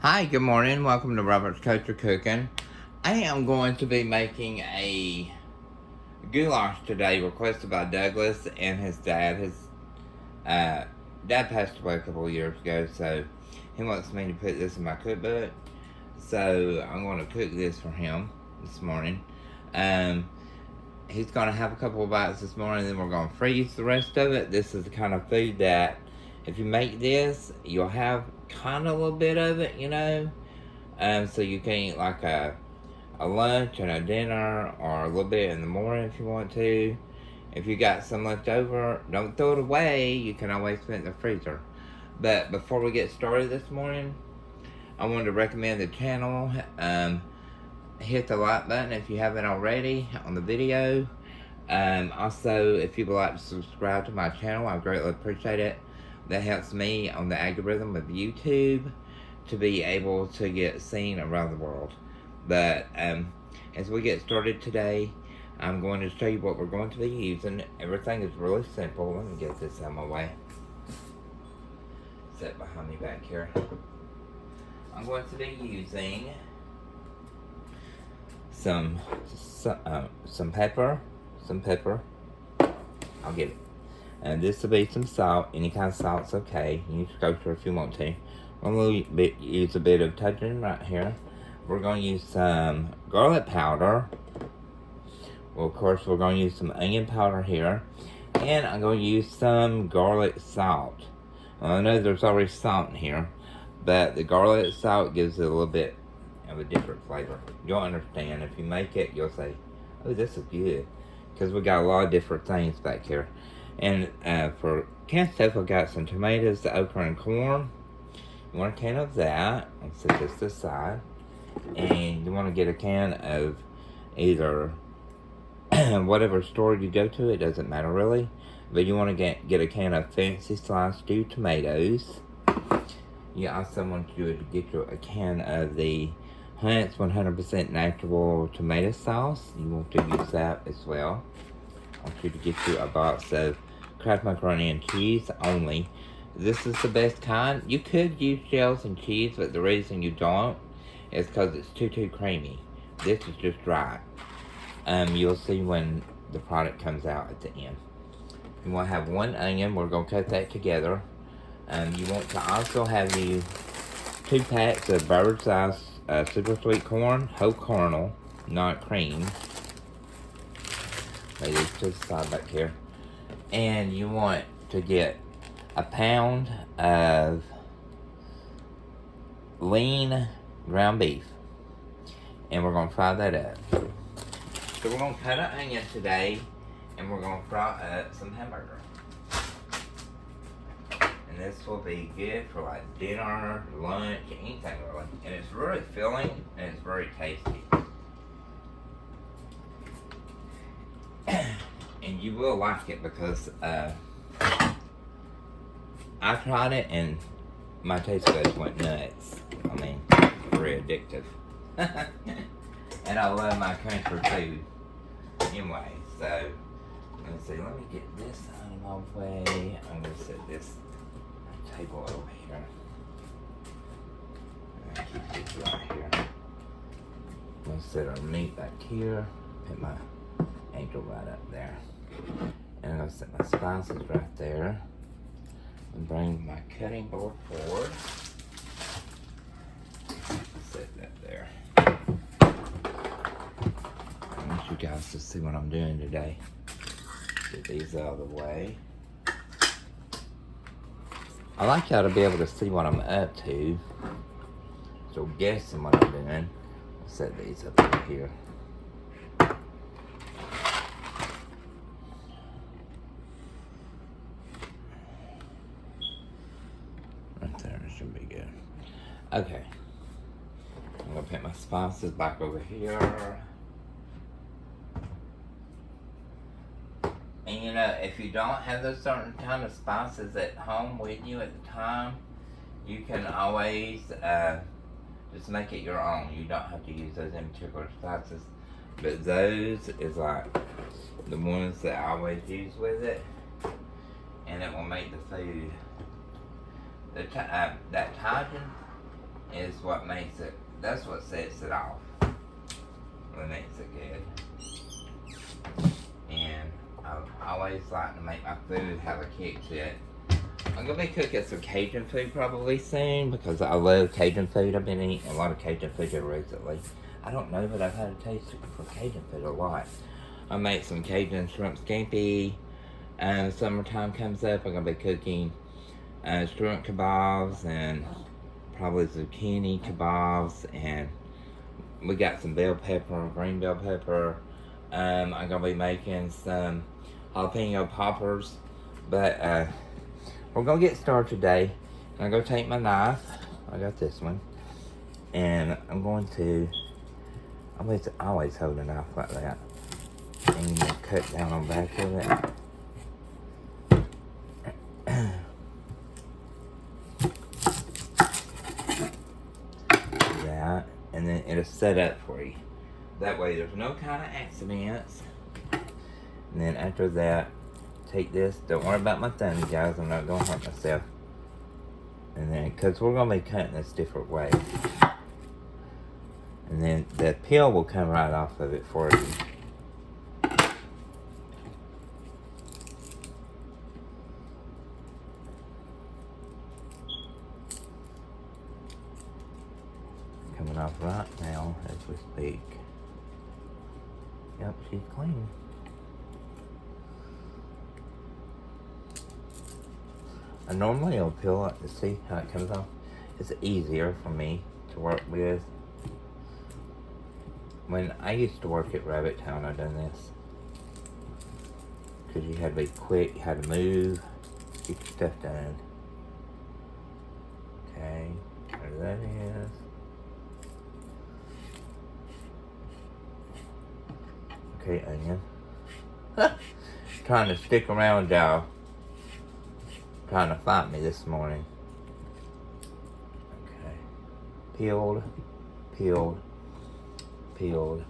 Hi, good morning. Welcome to Robert's Culture Cooking. I am going to be making a goulash today, requested by Douglas and his dad. His dad passed away a couple of years ago, so he wants me to put this in my cookbook. So I'm going to cook this for him this morning. He's going to have a couple of bites this morning, then we're going to freeze the rest of it. This is the kind of food that if you make this, you'll have kind of a little bit of it, you know. So you can eat like a lunch and a dinner, or a little bit in the morning if you want to. If you got some left over, don't throw it away. You can always put it in the freezer. But before we get started this morning, I wanted to recommend the channel. Hit the like button if you haven't already on the video. Also, if you would like to subscribe to my channel, I greatly appreciate it. That helps me on the algorithm of YouTube to be able to get seen around the world. But as we get started today, I'm going to show you what we're going to be using. Everything is really simple. Let me get this out of my way. Set behind me back here. I'm going to be using some pepper. I'll get it. And this will be some salt. Any kind of salt's okay. You can go for if you want to. I'm going to use a bit of touching right here. We're going to use some garlic powder. Well, of course, we're going to use some onion powder here. And I'm going to use some garlic salt. Well, I know there's already salt in here, but the garlic salt gives it a little bit of a different flavor. You'll understand. If you make it, you'll say, oh, this is good. Because we got a lot of different things back here. And for canned stuff, I've got some tomatoes, okra, and corn. You want a can of that. I'll set this to the side. And you want to get a can of either whatever store you go to. It doesn't matter really. But you want to get a can of fancy sliced stewed tomatoes. You also want you to get a can of the Hunt's 100% natural tomato sauce. You want to use that as well. I want you to get you a box of Kraft macaroni and cheese only. This is the best kind. You could use shells and cheese, but the reason you don't is because it's too creamy. This is just right. You'll see when the product comes out at the end. You want to have one onion. We're going to cut that together. You want to also have 2 packs of bird's eye super sweet corn, whole kernel, not cream. Lay these to the side back here. And you want to get a pound of lean ground beef. And we're going to fry that up. So we're going to cut an onion today, and we're going to fry up some hamburger. And this will be good for like dinner, lunch, anything really. And it's really filling, and it's very tasty. And you will like it because I tried it and my taste buds went nuts. I mean, very addictive. And I love my country food. Anyway, so let's see. Let me get this out of my way. I'm gonna set this table over here. And keep this right here. I'm gonna set our meat back here. Put my angel right up there. And I'm going to set my spices right there. And bring my cutting board forward. Set that there. I want you guys to see what I'm doing today. Get these out of the way. I like y'all to be able to see what I'm up to. So guessing what I'm doing. I'll set these up over here. Should be good. Okay. I'm gonna put my spices back over here. And you know, if you don't have those certain kind of spices at home with you at the time, you can always just make it your own. You don't have to use those in particular spices. But those is like the ones that I always use with it. And it will make the food. That Thailand is what makes it, that's what sets it off. What makes it good. And I always like to make my food have a kick to it. I'm going to be cooking some Cajun food probably soon because I love Cajun food. I've been eating a lot of Cajun food here recently. I don't know, but I've had a taste for Cajun food a lot. I make some Cajun shrimp scampi. And summertime comes up, I'm going to be cooking shrimp kebabs and probably zucchini kebabs. And we got some bell pepper, green bell pepper. I'm going to be making some jalapeno poppers. But we're going to get started today. I'm going to take my knife. I got this one. And I'm going to, I always hold a knife like that. And cut down on the back of it. That, and then it'll set up for you. That way there's no kind of accidents. And then after that, take this. Don't worry about my thumb, you guys. I'm not going to hurt myself. And then, because we're going to be cutting this different way. And then the peel will come right off of it for you. Coming off right now as we speak. Yep, she's clean. I normally will peel it to see how it comes off. It's easier for me to work with. When I used to work at Rabbit Town, I done this. Because you had to be quick, you had to move, get your stuff done. Okay, there that is. Okay, onion. Trying to stick around, y'all. Trying to fight me this morning. Okay. Peeled, peeled, peeled,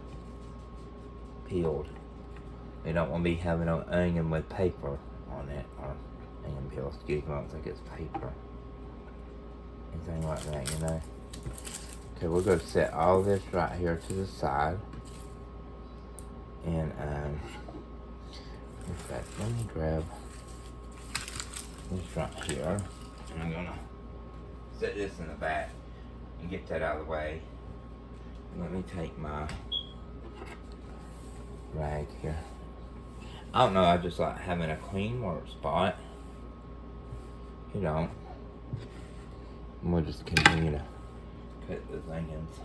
peeled. We don't want to be having an onion with paper on it, or onion peel, excuse me, I don't think it's paper. Anything like that, you know. Okay, we're going to set all this right here to the side. And, in fact, let me grab this right here. And I'm gonna set this in the back and get that out of the way. Let me take my rag here. I don't know, I just like having a clean work spot. You don't. And we'll just continue to cut those onions.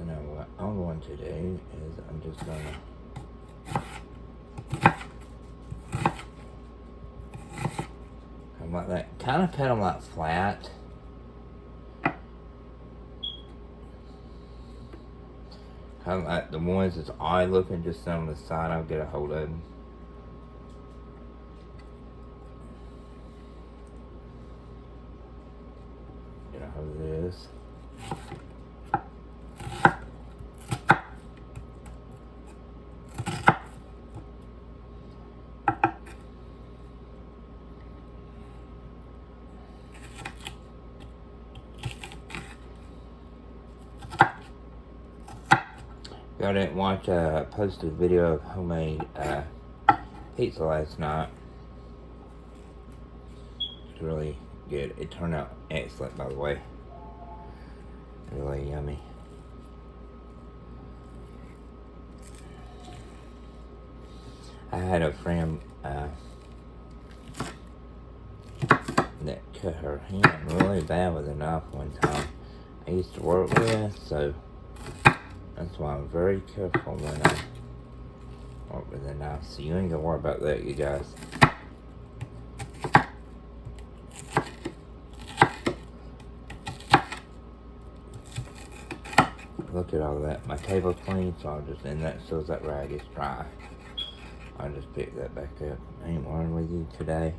Now what I'm going to do is I'm just gonna come like that. Kind of cut them like flat. Kind of like the ones that's odd looking just on the side. I'll get a hold of them. Get a hold of this. I didn't watch a posted video of homemade pizza last night. It's really good. It turned out excellent, by the way. Really yummy. I had a friend that cut her hand really bad with a knife one time. I used to work with, so that's why I'm very careful when I work with a knife. So you ain't gonna worry about that, you guys. Look at all that. My table's clean, so I'll just, and that shows that rag is dry. I'll just pick that back up. I ain't worrying with you today.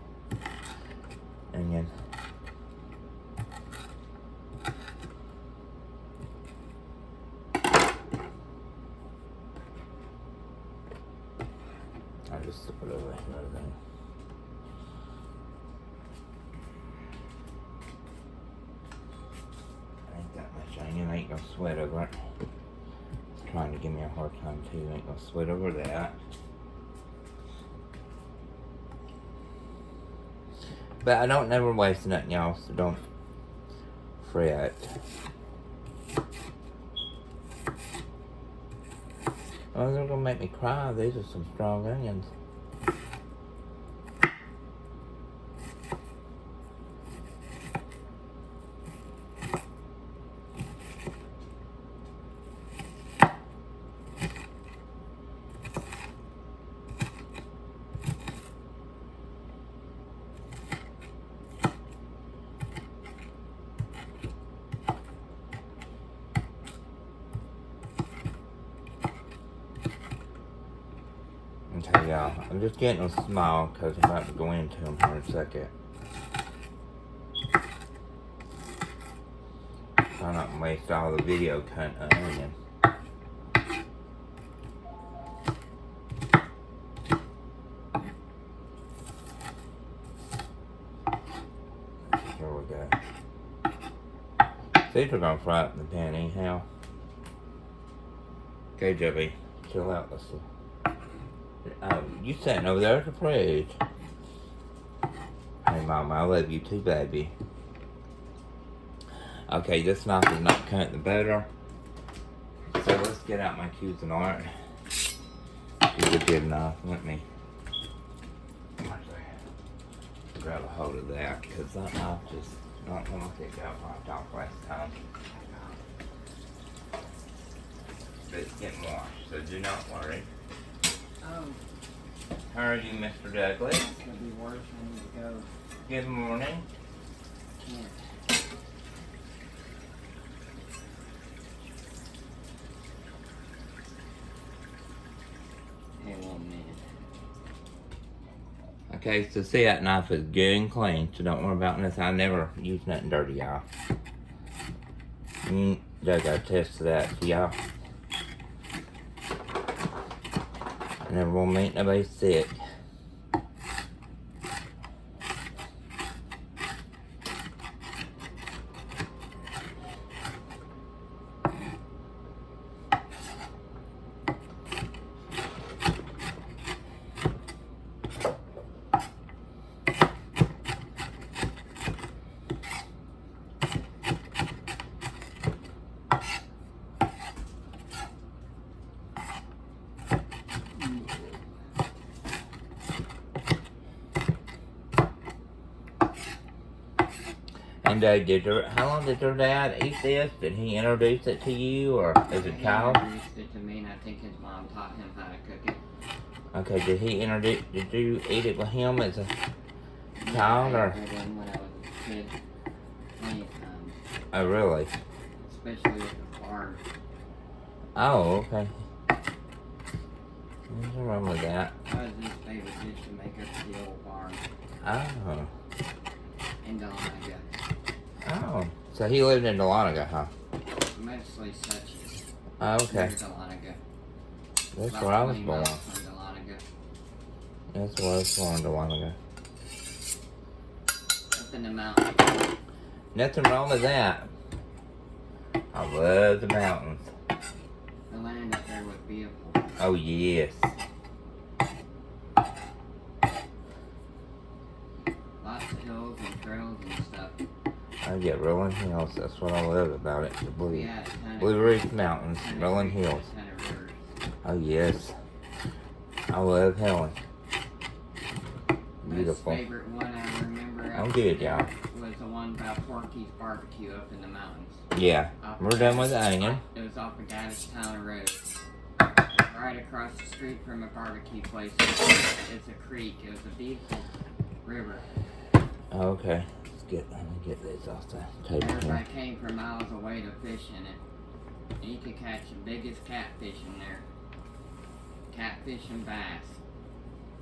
Onion. just put it over here then. Ain't that much onion. I ain't gonna sweat over it. It's trying to give me a hard time too. Ain't gonna sweat over that. But I don't never waste nothing, y'all, so don't fret. Oh, they're gonna make me cry. These are some strong onions. Okay, y'all, I'm just getting them small because I'm about to go into them here in a second. Try not to waste all the video cutting an onion. Here we go. These are gonna fry up in the pan anyhow. Okay, Debbie, chill out. Let's see. Oh, you sitting over there at the fridge. Hey, Mama, I love you too, baby. Okay, this knife is not cutting the butter. So let's get out my Cuisinart. Use a good knife. Let me grab a hold of that, because that knife just not want to take out wiped off last time. But it's getting washed, so do not worry. How are you, Mr. Douglas? It's gonna be worse. I need to go. Good morning. Can't. Hey, 1 minute. Okay, so see, that knife is good and clean, so don't worry about this. I never use nothing dirty, y'all. Doug got a test of that, so y'all. I never want to make nobody sick. And how long did your dad eat this? Did he introduce it to you, or as a child? He introduced it to me, and I think his mom taught him how to cook it. Okay, did you eat it with him as a child, I or? ate it when I was a kid, many times. Oh, really? Especially at the farm. Oh, okay. Nothing wrong with that. That was his favorite dish to make up at the old farm Oh. in Dahlonega. Oh. So he lived in Dahlonega, huh? Mostly Suches. Oh, okay. Near Dahlonega. That's About where I was 20 born. miles from Dahlonega. That's where I was born, Dahlonega. Up in the mountains. Nothing wrong with that. I love the mountains. The land up there was beautiful. Oh, yes. Lots of hills and trails and stuff. I get rolling hills. That's what I love about it. The Blue Yeah, Ridge Mountains, rolling hills. Oh, yes. I love Helen. Beautiful. My favorite one I remember I'm good, y'all. was the one about Porky's Barbecue up in the mountains. Yeah. We're done with the onion. It was off of Town Road. Right across the street from a barbecue place. It's a creek. It was a beautiful river. Okay. Let me get this off the table here. Everybody came from miles away to fish in it. And you could catch the biggest catfish in there. Catfish and bass.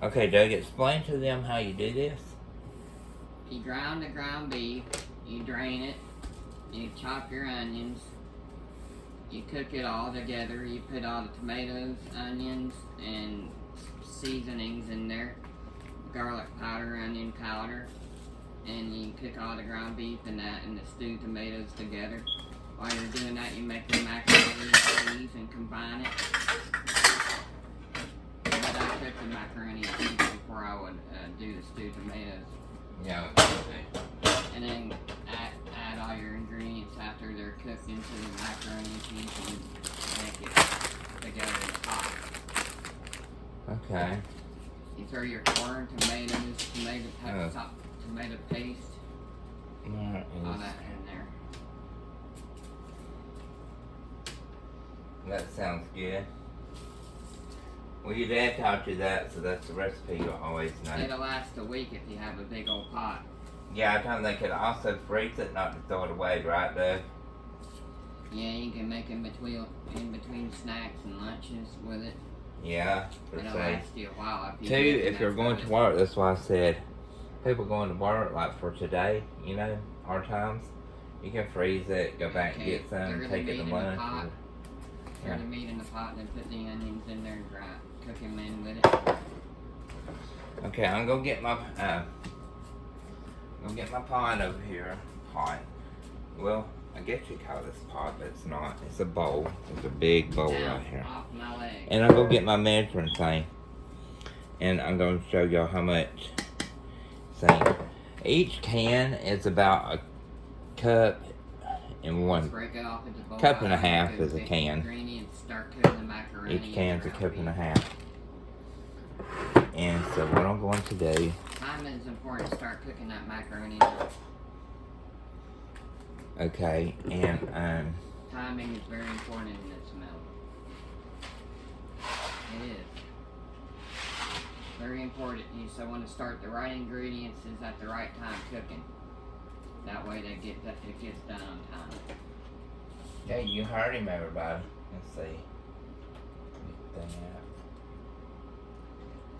Okay, Doug, explain to them how you do this. You ground the ground beef, you drain it, you chop your onions, you cook it all together, you put all the tomatoes, onions, and seasonings in there. Garlic powder, onion powder. And you cook all the ground beef and that and the stewed tomatoes together. While you're doing that, you make the macaroni and cheese and combine it. But I cook the macaroni and cheese before I would do the stewed tomatoes. Yeah, okay. And then add all your ingredients after they're cooked into the macaroni and cheese and make it together in the pot. Okay. You throw your corn, tomatoes, tomato paste, all that in there. That sounds good. Well, your dad taught you that, so that's the recipe you'll always know. It'll last a week if you have a big old pot. Yeah, I told them they could also freeze it, not to throw it away, right, Doug? Yeah, you can make in between snacks and lunches with it. Yeah, per It'll se. last you a while. Two, if you're going to work, that's why I said, people going to work, like for today, you know, our times, you can freeze it, go back and get some, take it to lunch. Stir the meat in the pot and then put the onions in there and cook them in with it. Okay, I'm gonna get my pot over here. Pot. Well, I guess you call this pot, but it's not. It's a bowl. It's a big bowl Now, right here. off my leg. And I'm gonna get my measuring thing. And I'm gonna show y'all how much thing. Each can is about a cup and one. Break it off into bowl. Cup and a half is a can. Ingredients, start cooking the macaroni. Each can's a and cup and a beef. half. And so what I'm going to do, Time is important to start cooking that macaroni. okay, and Timing is very important in this meal. It is. Very important. You so want to start the right ingredients is at the right time cooking. That way it gets done on time. yeah, you heard him, everybody. Let's see. Get the thing out.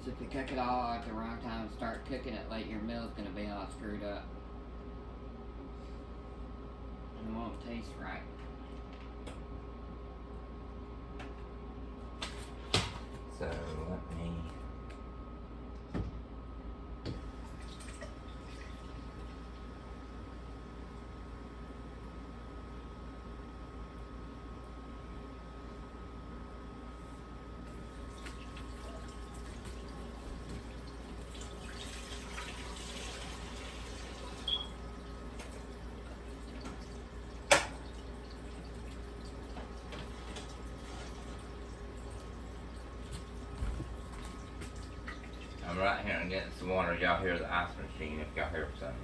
So if you cook it all at the wrong time and start cooking it late, your meal's gonna be all screwed up. And it won't taste right. So let me. I'm right here and getting some water. Y'all hear the ice machine if y'all hear something.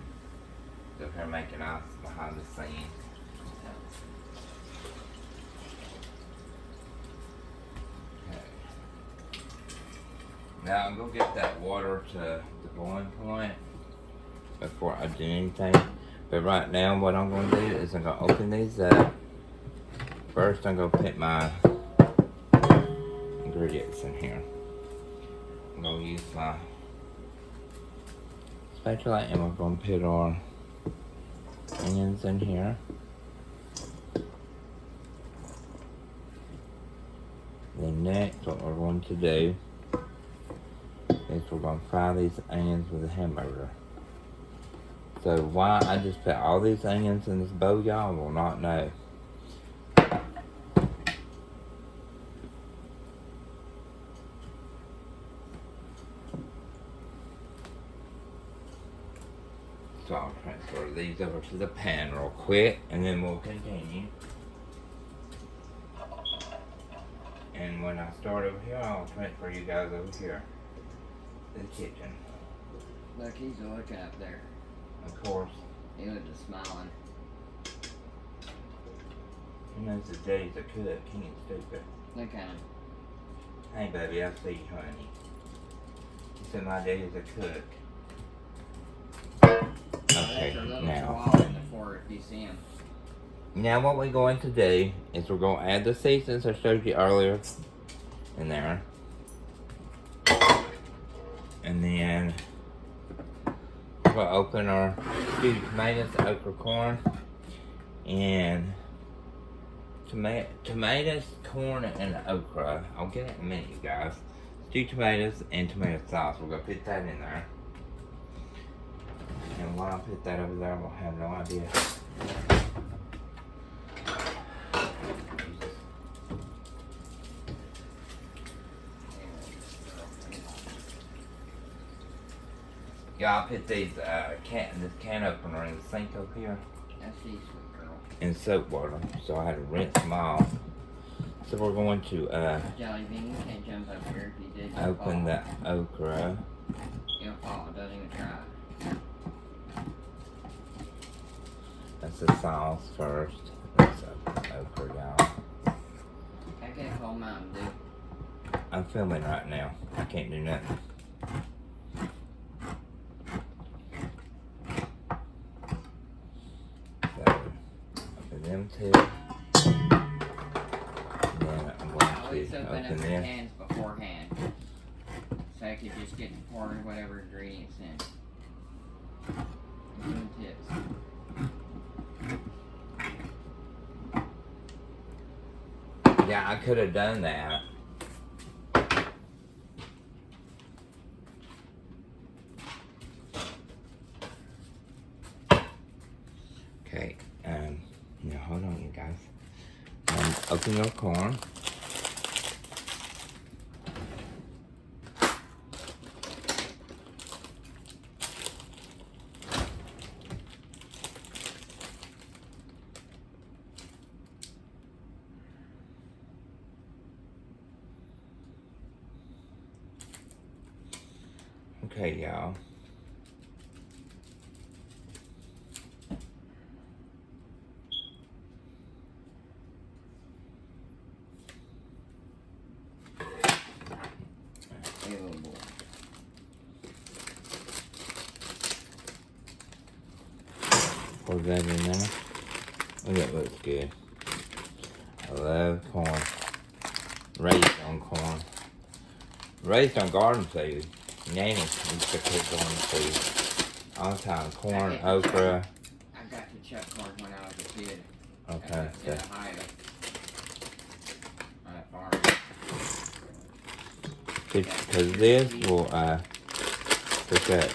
It's up here making ice behind the scenes. Okay. Now I'm gonna get that water to the boiling point before I do anything. But right now what I'm gonna do is I'm gonna open these up. First I'm gonna put my ingredients in here. I'm gonna use my spatula and we're gonna put our onions in here. Then next what we're going to do is we're gonna fry these onions with a hamburger. So why I just put all these onions in this bowl, y'all will not know. So I'll transfer these over to the pan real quick and then we'll continue. And when I start over here, I'll transfer you guys over here to the kitchen. Look, he's looking up there. Of course, He was just smiling. he knows his daddy's a cook. He ain't stupid. Look at him. Hey, baby, I see you, honey. He said my daddy's a cook. Okay, There's a little now. swallow in the fork if you see him. Now what we're going to do is we're going to add the seasonings I showed you earlier in there. And then we'll open our stewed tomatoes, okra corn, and tomatoes, corn, and okra. I'll get it in a minute, you guys. 2 tomatoes and tomato sauce. We're gonna put that in there. And while I put that over there, I have no idea. Yeah, I put these this can opener in the sink up here. That's the sweet girl. In soap water, so I had to rinse them off. So we're going to Jelly bean, you can't jump up here if you did. open the okra. You'll fall, don't even try. That's the sauce first. That's okra, y'all. I get a whole Mountain Dew. I'm filming right now. I can't do nothing. So, open them two. I always open up the cans beforehand, so I could just get to pour whatever ingredients in. Some tips. Yeah, I could have done that. Okay, now hold on, you guys. Open your corn. Okay, y'all. Pour that in there. Oh, that looks good. I love corn. Raised on corn. Raised on garden food. Nanny used to cook garden food all the time. Corn, okra. I got to chuck corn when I was a kid. Okay. In Ohio. On a farm. Because this will cook up.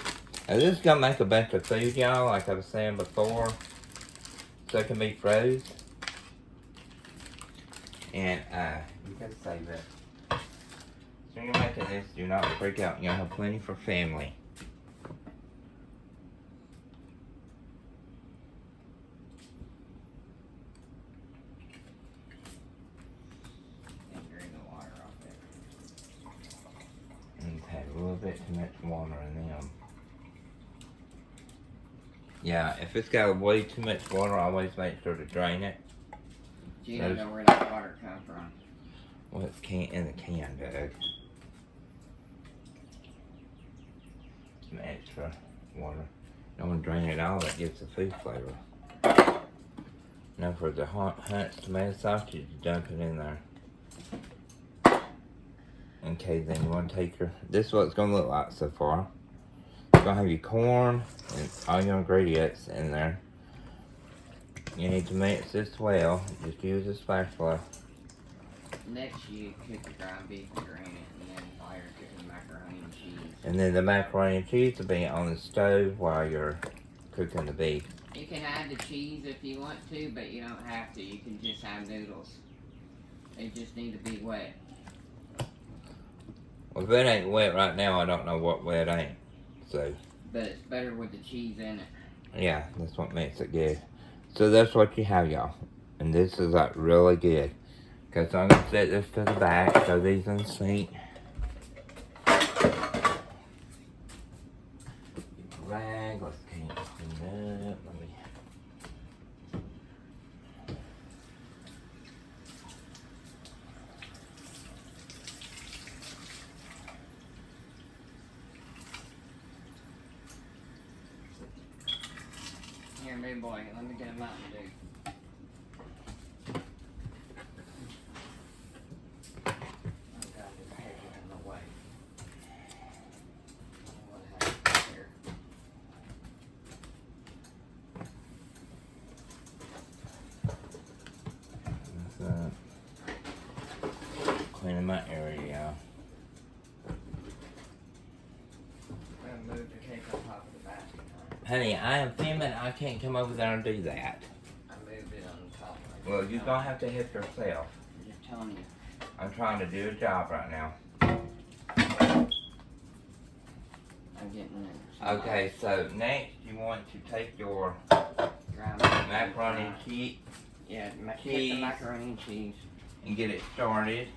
Now this is gonna make a bunch of food, y'all, like I was saying before. So it can be froze. And you gotta save it. So when you're making this, do not freak out. You'll have plenty for family. And drain the water off there. And had a little bit too much water in them. Yeah, if it's got way too much water, I always make sure to drain it. You don't know where that water comes from. Well, it's in the can, Doug. Some extra water. Don't want to drain it all, that gives the food flavor. Now for the Hunt's tomato sauce, you dump it in there. Okay, then you want to take this is what it's going to look like so far. You're going to have your corn and all your ingredients in there. You need to mix this well. Just use a spatula. Next, you cook the ground beef and drain it, and then fire cook the macaroni and cheese. And then the macaroni and cheese will be on the stove while you're cooking the beef. You can add the cheese if you want to, but you don't have to. You can just have noodles. They just need to be wet. Well, if it ain't wet right now, I don't know what wet ain't. So. But it's better with the cheese in it. Yeah, that's what makes it good. So that's what you have, y'all. And this is like really good. Okay, so I'm going to set this to the back. Throw these in the sink. Rag, let's clean it up. Let me. Here, big boy, let me get a Mountain Dew. Cleaning my area, y'all. Honey, I am filming. I can't come over there and do that. I moved it on top. Well, you're going to have to help yourself. I'm just telling you. I'm trying to do a job right now. I'm getting it. Okay, so next you want to take your Ground macaroni and cheese Yeah, get cheese. the macaroni and cheese. and get it started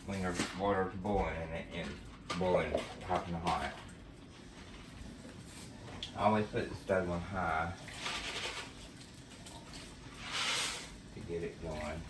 when your water's boiling and boiling hot and hot. I always put the stove on high to get it going.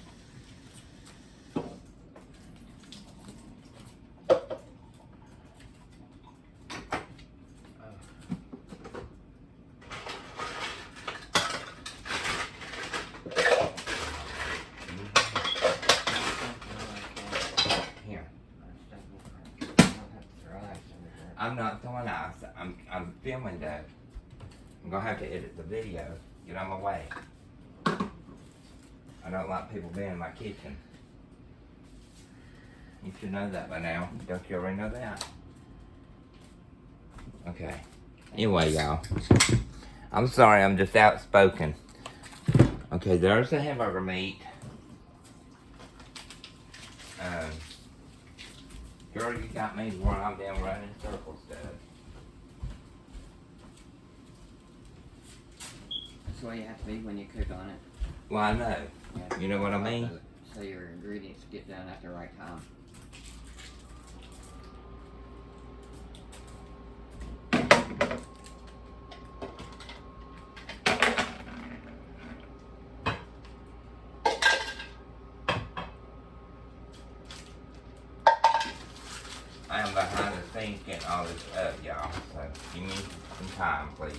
I'm not throwing ice. I'm filming though. I'm gonna have to edit the video. Get on my way. I don't like people being in my kitchen. You should know that by now. Don't you already know that? Okay. Anyway, y'all. I'm sorry, I'm just outspoken. Okay, there's the hamburger meat. Girl, you got me to where I'm down running circles, Dad. That's the way you have to be when you cook on it. Well, I know. Yeah. You know what I mean? So your ingredients get done at the right time. I am behind the scenes getting all this up, y'all. So give me some time, please.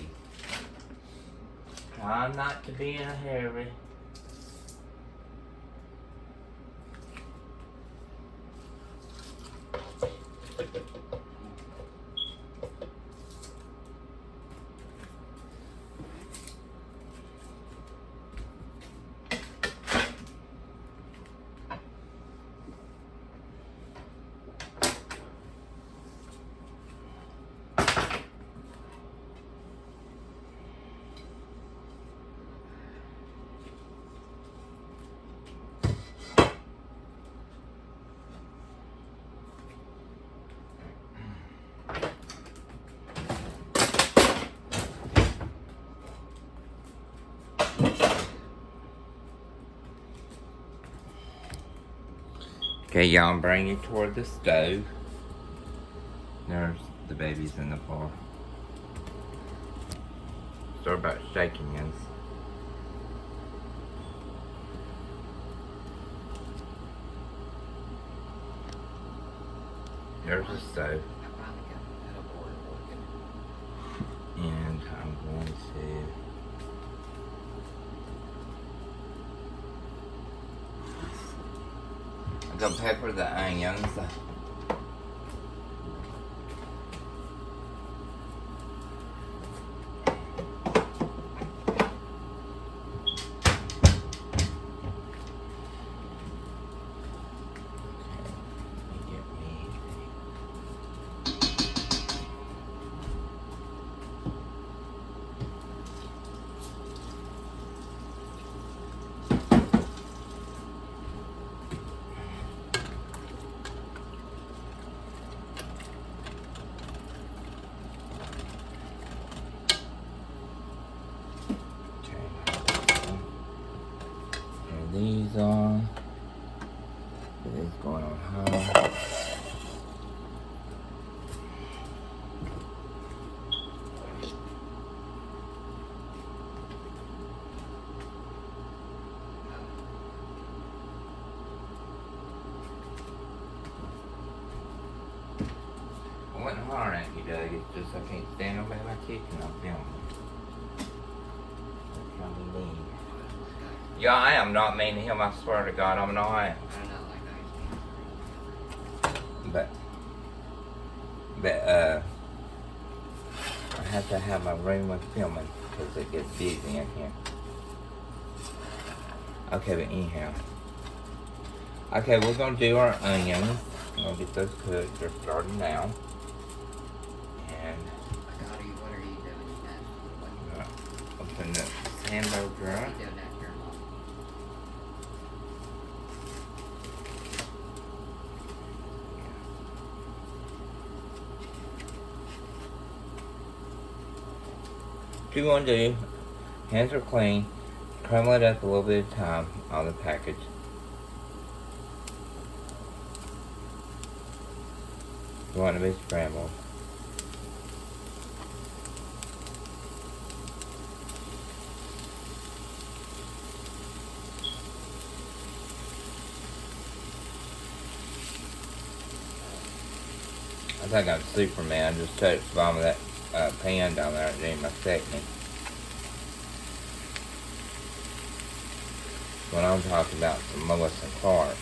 Try not to be in a hurry. Okay, y'all, bring it toward the stove. There's the babies in the floor. Sorry about shaking us. There's the stove. And I'm going to go pepper the onions. These on. It is going on high. I wasn't hard at you, Doug. It's just I can't stand over in my kitchen. I'm filming. That's trying to be mean. Yeah, I am not mean to him. I swear to God, I'm not. I don't know, like But I have to have my room with filming because it gets busy in here. Okay, but anyhow. Okay, we're gonna do our onions. I'm gonna get those cooked. They're starting now. And what are you doing? open the hamburger up. You do that, girl. What you want to do, hands are clean, crumble it up a little bit of time on the package. You want it to be scrambled. I think I'm Superman. I just touched the bottom of that pan down there and doing my technique. When I'm talking about some Lois and Clark.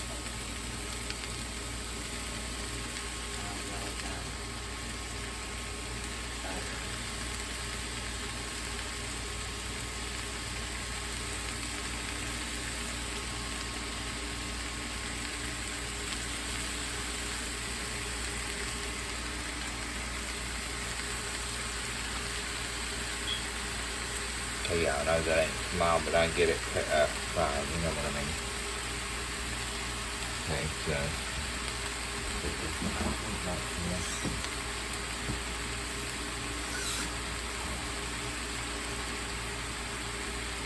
Okay, yeah, I know that ain't small, but I get it fried, you know what I mean. Okay, so put this one right here.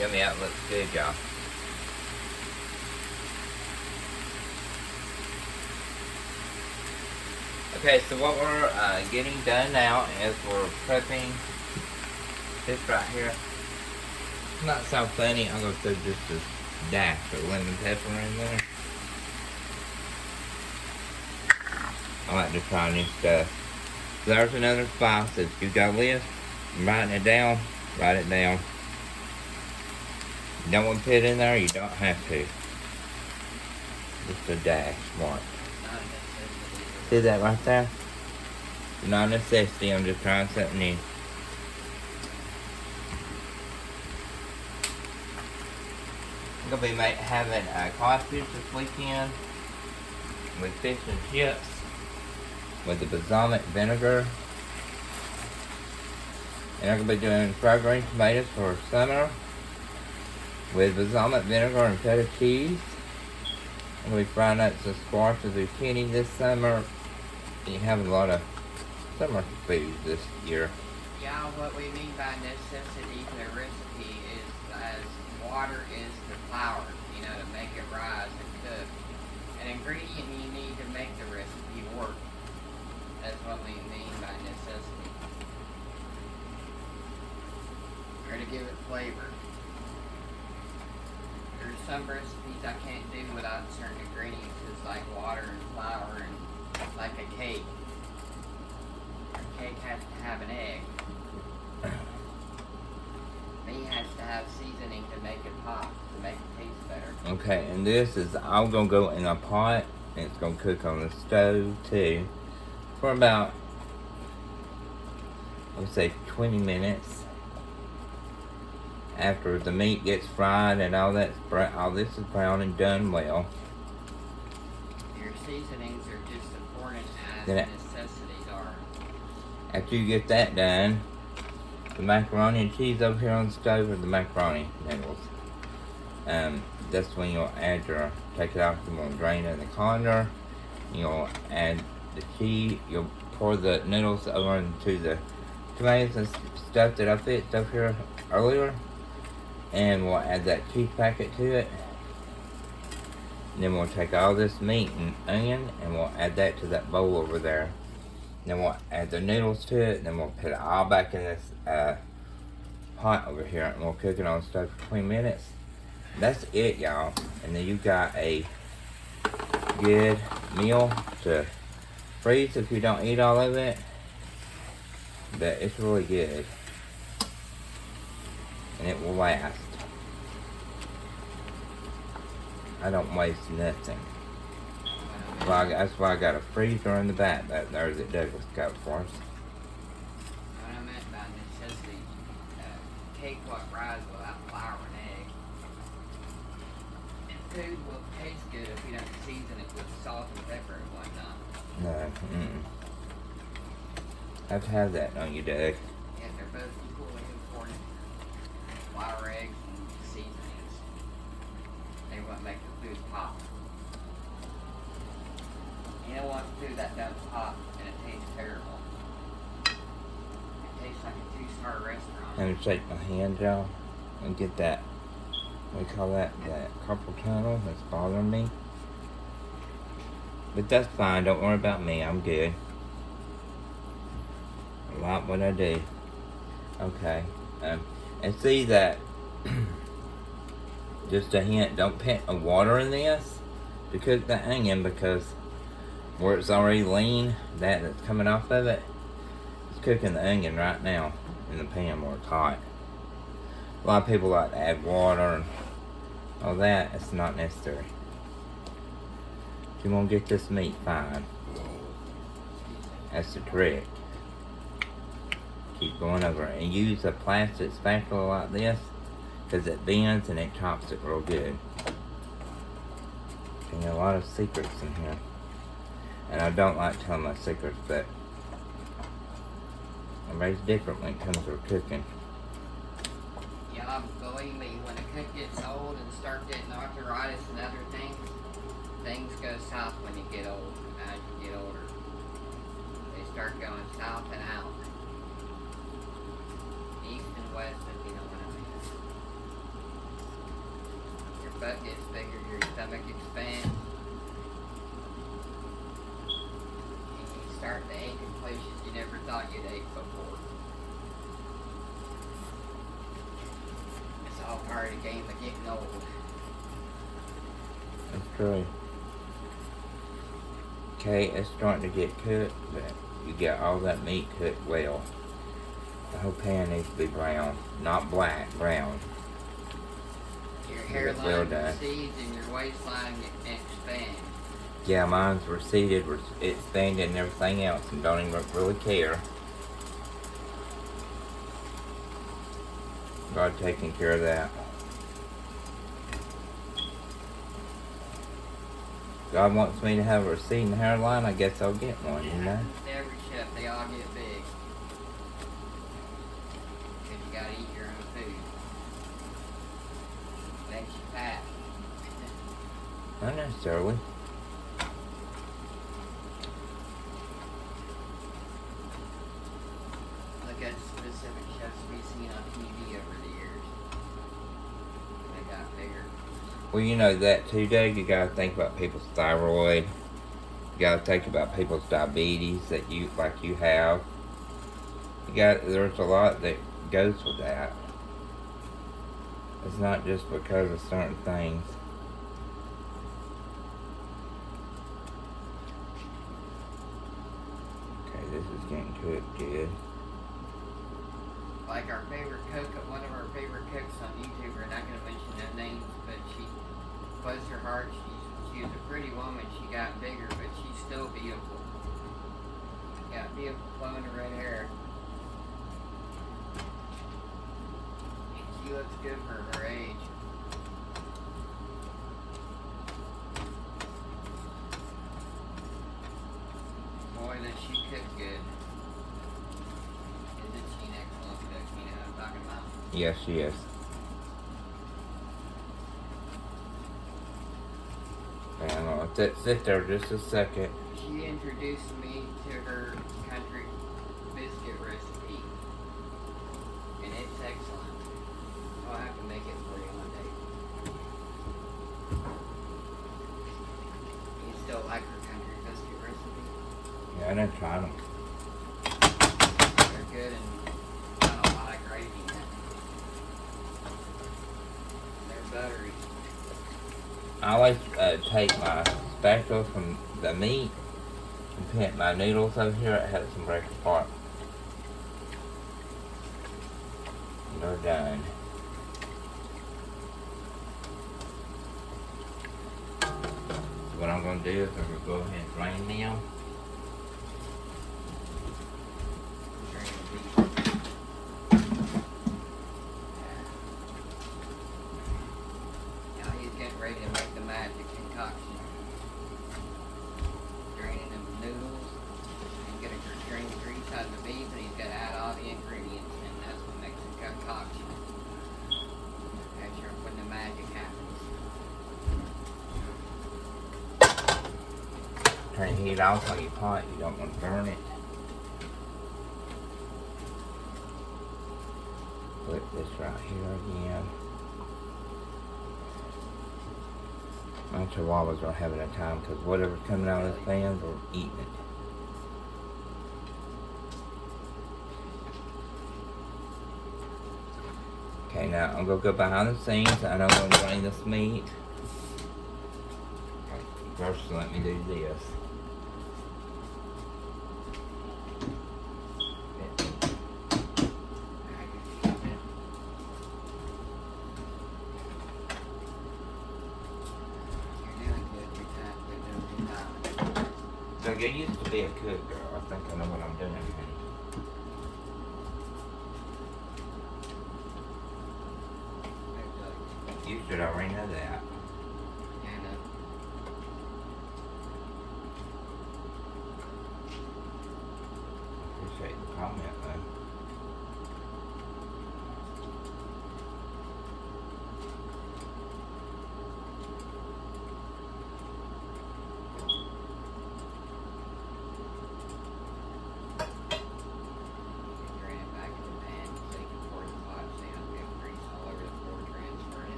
Yummy, that looks good, y'all. Okay, so what we're getting done now is we're prepping this right here. Not so funny, I'm gonna throw just a dash of lemon pepper in there. I like to try new stuff. So there's another spice. If you got a list, I'm writing it down, write it down. You don't want to put it in there, you don't have to. Just a dash mark. See that right there? Not a necessity, I'm just trying something new. I'm gonna be having codfish this weekend with fish and chips with the balsamic vinegar. And I'm gonna be doing fried green tomatoes for summer with balsamic vinegar and feta cheese. I'm gonna be frying up some squash and zucchini this summer. You have a lot of summer food this year. Yeah, what we mean by necessity in the recipe is as water is the flour, you know, to make it rise and cook. An ingredient you need to make the recipe work. That's what we mean by necessity. Or to give it flavor. There's some recipes I can't do without certain ingredients, just like water and flour and like a cake. A cake has to have an egg. Meat has to have seasoning to make it pop, to make it taste better. Okay, and this is all gonna go in a pot, and it's gonna cook on the stove too for about, I would say, 20 minutes. After the meat gets fried and all this is brown and done well. Your seasonings are just important as Then necessities are. After you get that done, the macaroni and cheese over here on the stove, or the macaroni noodles. That's when you'll add take it out, you're gonna drain it in the colander. You'll add the cheese, you'll pour the noodles over into the tomatoes and stuff that I fixed up here earlier. And we'll add that cheese packet to it. And then we'll take all this meat and onion and we'll add that to that bowl over there. Then we'll add the noodles to it, and then we'll put it all back in this pot over here, and we'll cook it on the stove for 20 minutes. That's it, y'all. And then you got a good meal to freeze if you don't eat all of it. But it's really good. And it will last. I don't waste nothing. That's why I got a freezer in the back back there that Douglas got for us. What I meant by necessity, cake won't rise without flour and egg. And food will taste good if you don't season it with salt and pepper and whatnot. No, I've had that on you, Doug. Yeah, they're both equally important. food pop. You don't want food that doesn't pop and it tastes terrible. It tastes like a 2-star restaurant. Let me shake my hand, y'all, and get that, what do you call that carpal tunnel that's bothering me. But that's fine, don't worry about me, I'm good. I like what I do. Okay, and see that, just a hint, don't put water in this to cook the onion, because where it's already lean, that's coming off of it, it's cooking the onion right now in the pan where it's hot. A lot of people like to add water and all that. It's not necessary. If you want to get this meat fine, that's the trick. Keep going over it and use a plastic spatula like this, because it bends and it chops it real good. And a lot of secrets in here, and I don't like telling my secrets, but everybody's different when it comes to cooking. Yeah, believe me, when a cook gets old and start getting arthritis and other things go south when you get old. As you get older, they start going south and out. East and west, if you know what I mean. Your butt gets bigger, your stomach expands, and you start to ache in places you never thought you'd ache before. It's all part of the game of getting old. That's true. Okay, it's starting to get cooked, but you get all that meat cooked well. The whole pan needs to be brown, not black, brown. Your hairline recedes and your waistline expands. Yeah, mine's receded, expanded, and everything else, and don't even really care. God taking care of that. God wants me to have a receding hairline, I guess I'll get one, you know? Every chef, they all get big. Because you gotta eat your own food. Makes you fat. Not necessarily. Look at specific chefs we've seen on TV over the years. They got bigger. Well, you know that too, Doug. You gotta think about people's thyroid. You gotta think about people's diabetes that you have. There's a lot that goes with that. It's not just because of certain things. Okay, this is getting cooked good. Like our favorite cook, one of our favorite cooks on YouTube, we're not gonna mention their names, but she, bless her heart, she was a pretty woman. She got bigger, but she's still beautiful. Got beautiful flowing red hair. And she looks good for her age. Boy, does she cook good. Isn't she an excellent cook? You know what I'm talking about? Yes, she is. Okay, I'm gonna let that sit there just a second. She introduced me to her country biscuit recipe, and it's excellent. I'll have to make it for you one day. You still like her country biscuit recipe? Yeah, I done tried them. They're good and got a lot of gravy in it. They're buttery. I always take my spatula from the meat and put my noodles over here. It helps them break apart. And they're done. So what I'm going to do is I'm going to go ahead and drain them. Now he's getting ready to make the magic concoction. Draining them noodles and gonna drain the grease out of the beef, and he's gonna add all the ingredients, and that's what makes the concoction. That's where when the magic happens. Turn the heat off on your pot. You don't want to burn it. Flip this right here again. My chihuahuas are having a time because whatever's coming out of this pan, they're eating it. Okay, now I'm going to go behind the scenes and I'm going to drain this meat. First, let me do this. So you used to be a cook girl. I think I know what I'm doing. You should already know that. Appreciate the comment though.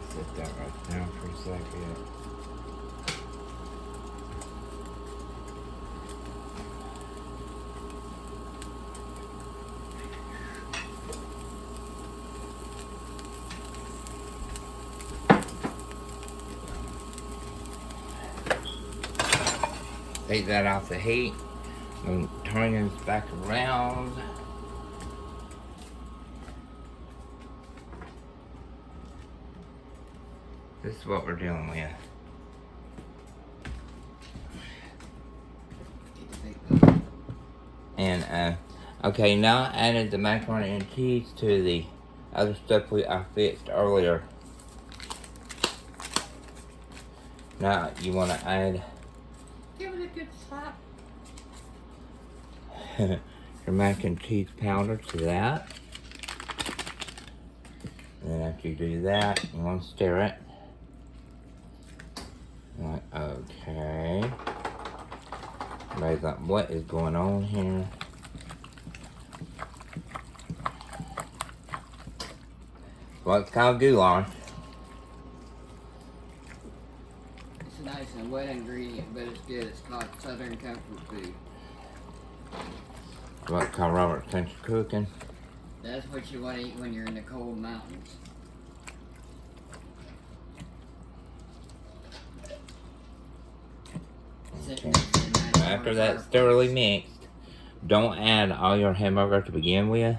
Set that right down for a second. Take that off the heat. I'm turning this back around. This is what we're dealing with. And okay, now I added the macaroni and cheese to the other stuff I fixed earlier. Now you want to add Give it a good slap. your mac and cheese powder to that. And then after you do that, you want to stir it. Like, okay. Everybody's like, what is going on here? Well, it's called goulash. It's a nice and wet ingredient, but it's good. It's called Southern Comfort Food. What's called Robert's Country Cooking. That's what you want to eat when you're in the cold mountains. Okay. After that's thoroughly mixed, don't add all your hamburger to begin with.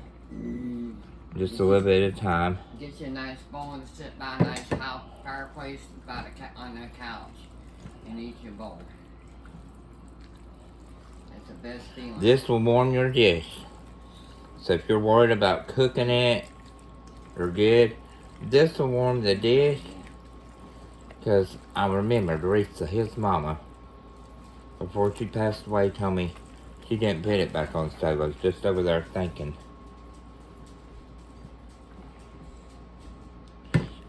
Just a little bit at a time. Get you a nice bowl and sit by a nice fireplace on a couch and eat your bowl. That's the best feeling. This will warm your dish. So if you're worried about cooking it or good, this will warm the dish. Because I remember Teresa, his mama, before she passed away, told me she didn't put it back on the stove. I was just over there thinking.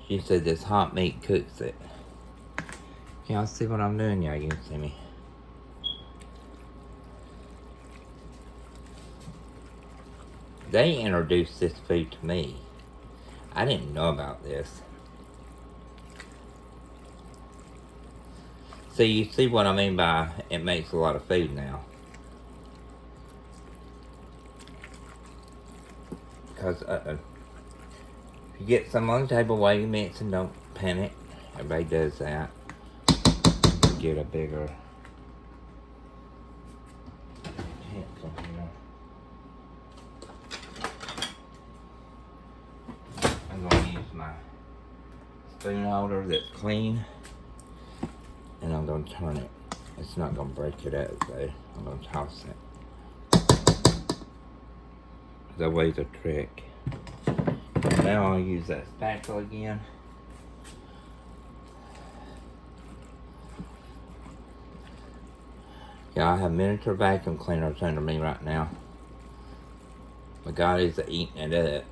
She said this hot meat cooks it. Y'all see what I'm doing? Y'all, you can see me. They introduced this food to me. I didn't know about this. So you see what I mean by it makes a lot of food now. Because, if you get some on the table while you mix and don't panic. Everybody does that. Get a bigger utensil here. I'm going to use my spoon holder that's clean. And I'm going to turn it. It's not going to break it out though. I'm going to toss it. That way's a trick. Now I'll use that spatula again. Yeah, I have miniature vacuum cleaners under me right now. My God, is eating it up.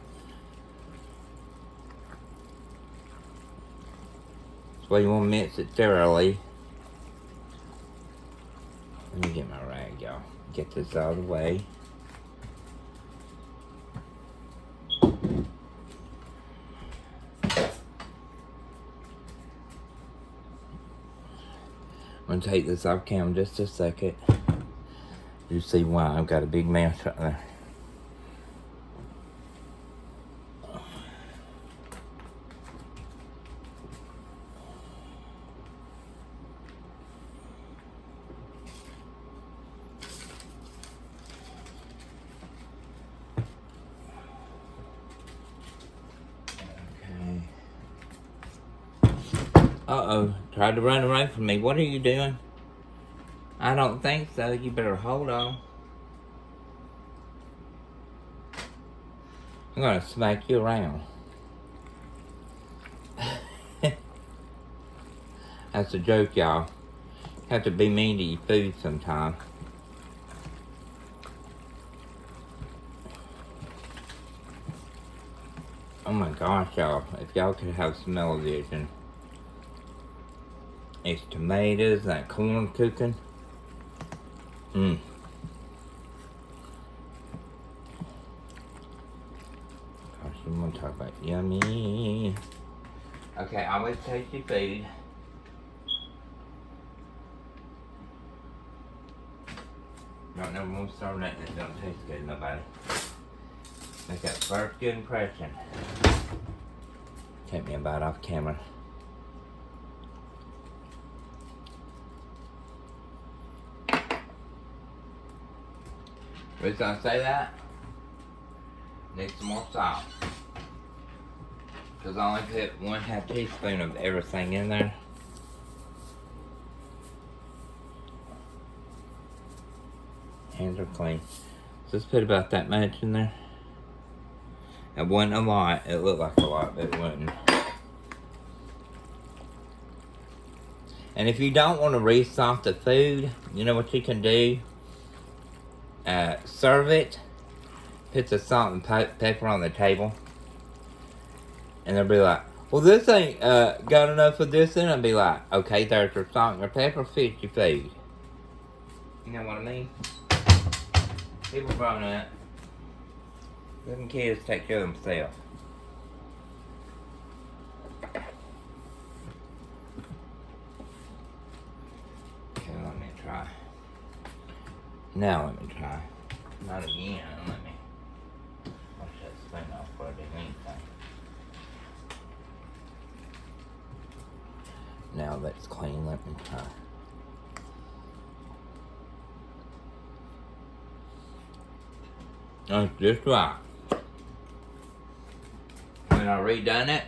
So you want to mix it thoroughly. Let me get my rag, y'all. Get this out of the way. I'm going to take this off camera just a second. You see why I've got a big mess right there. Uh-oh, tried to run away from me. What are you doing? I don't think so. You better hold on. I'm gonna smack you around. That's a joke, y'all. Have to be mean to your food sometime. Oh my gosh, y'all. If y'all could have smell-o-vision. It's tomatoes, that corn cooking. Gosh, I'm gonna talk about yummy. Okay, always taste your food. Don't never want to start nothing that don't taste good, nobody. Make that first good impression. Take me a bite off camera. Reason I say that? Need some more salt. Because I only put 1/2 teaspoon of everything in there. Hands are clean. Just put about that much in there. It wasn't a lot. It looked like a lot, but it wasn't. And if you don't want to re-salt the food, you know what you can do? Serve it, put the salt and pepper on the table, and they'll be like, well, this ain't got enough of this in it. I'll be like, okay, there's your salt and your pepper, fix your food. You know what I mean? People grown up, letting kids take care of themselves. Okay, let me try. Now let me try. Not again. Let me wash that spoon off before I do anything. Now that's clean. Let me try. That's just right. When I redone it,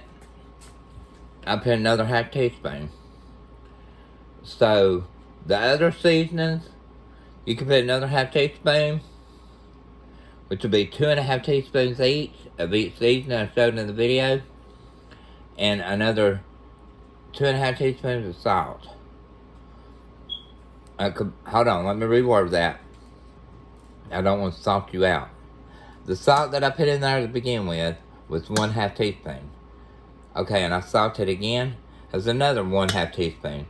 I put another 1/2 teaspoon. So the other seasonings, you can put another 1/2 teaspoon, which will be 2.5 teaspoons each of each seasoning I showed in the video, and another 2.5 teaspoons of salt. Hold on, let me reword that. I don't want to salt you out. The salt that I put in there to begin with was 1/2 teaspoon. Okay, and I salted again. There's another 1/2 teaspoon.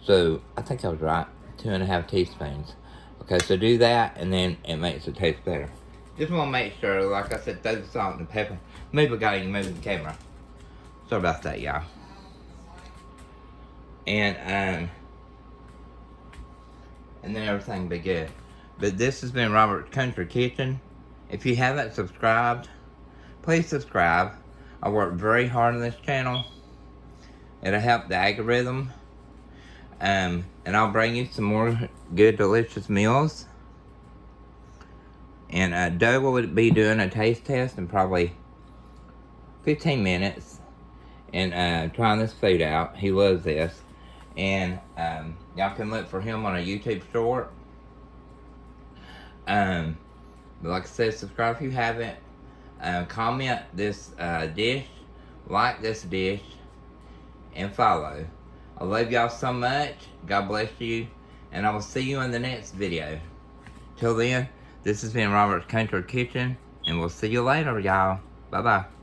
So I think I was right. 2.5 teaspoons. Okay, so do that, and then it makes it taste better. Just want to make sure, like I said, throw the salt and pepper. Maybe I got you moving the camera. Sorry about that, y'all. And then everything will be good. But this has been Robert's Country Kitchen. If you haven't subscribed, please subscribe. I work very hard on this channel. It'll help the algorithm. And I'll bring you some more good, delicious meals. And Doug will be doing a taste test in probably 15 minutes. And trying this food out. He loves this. And y'all can look for him on a YouTube short. But like I said, subscribe if you haven't. Comment this dish, like this dish, and follow. I love y'all so much. God bless you. And I will see you in the next video. Till then, this has been Robert's Country Kitchen. And we'll see you later, y'all. Bye-bye.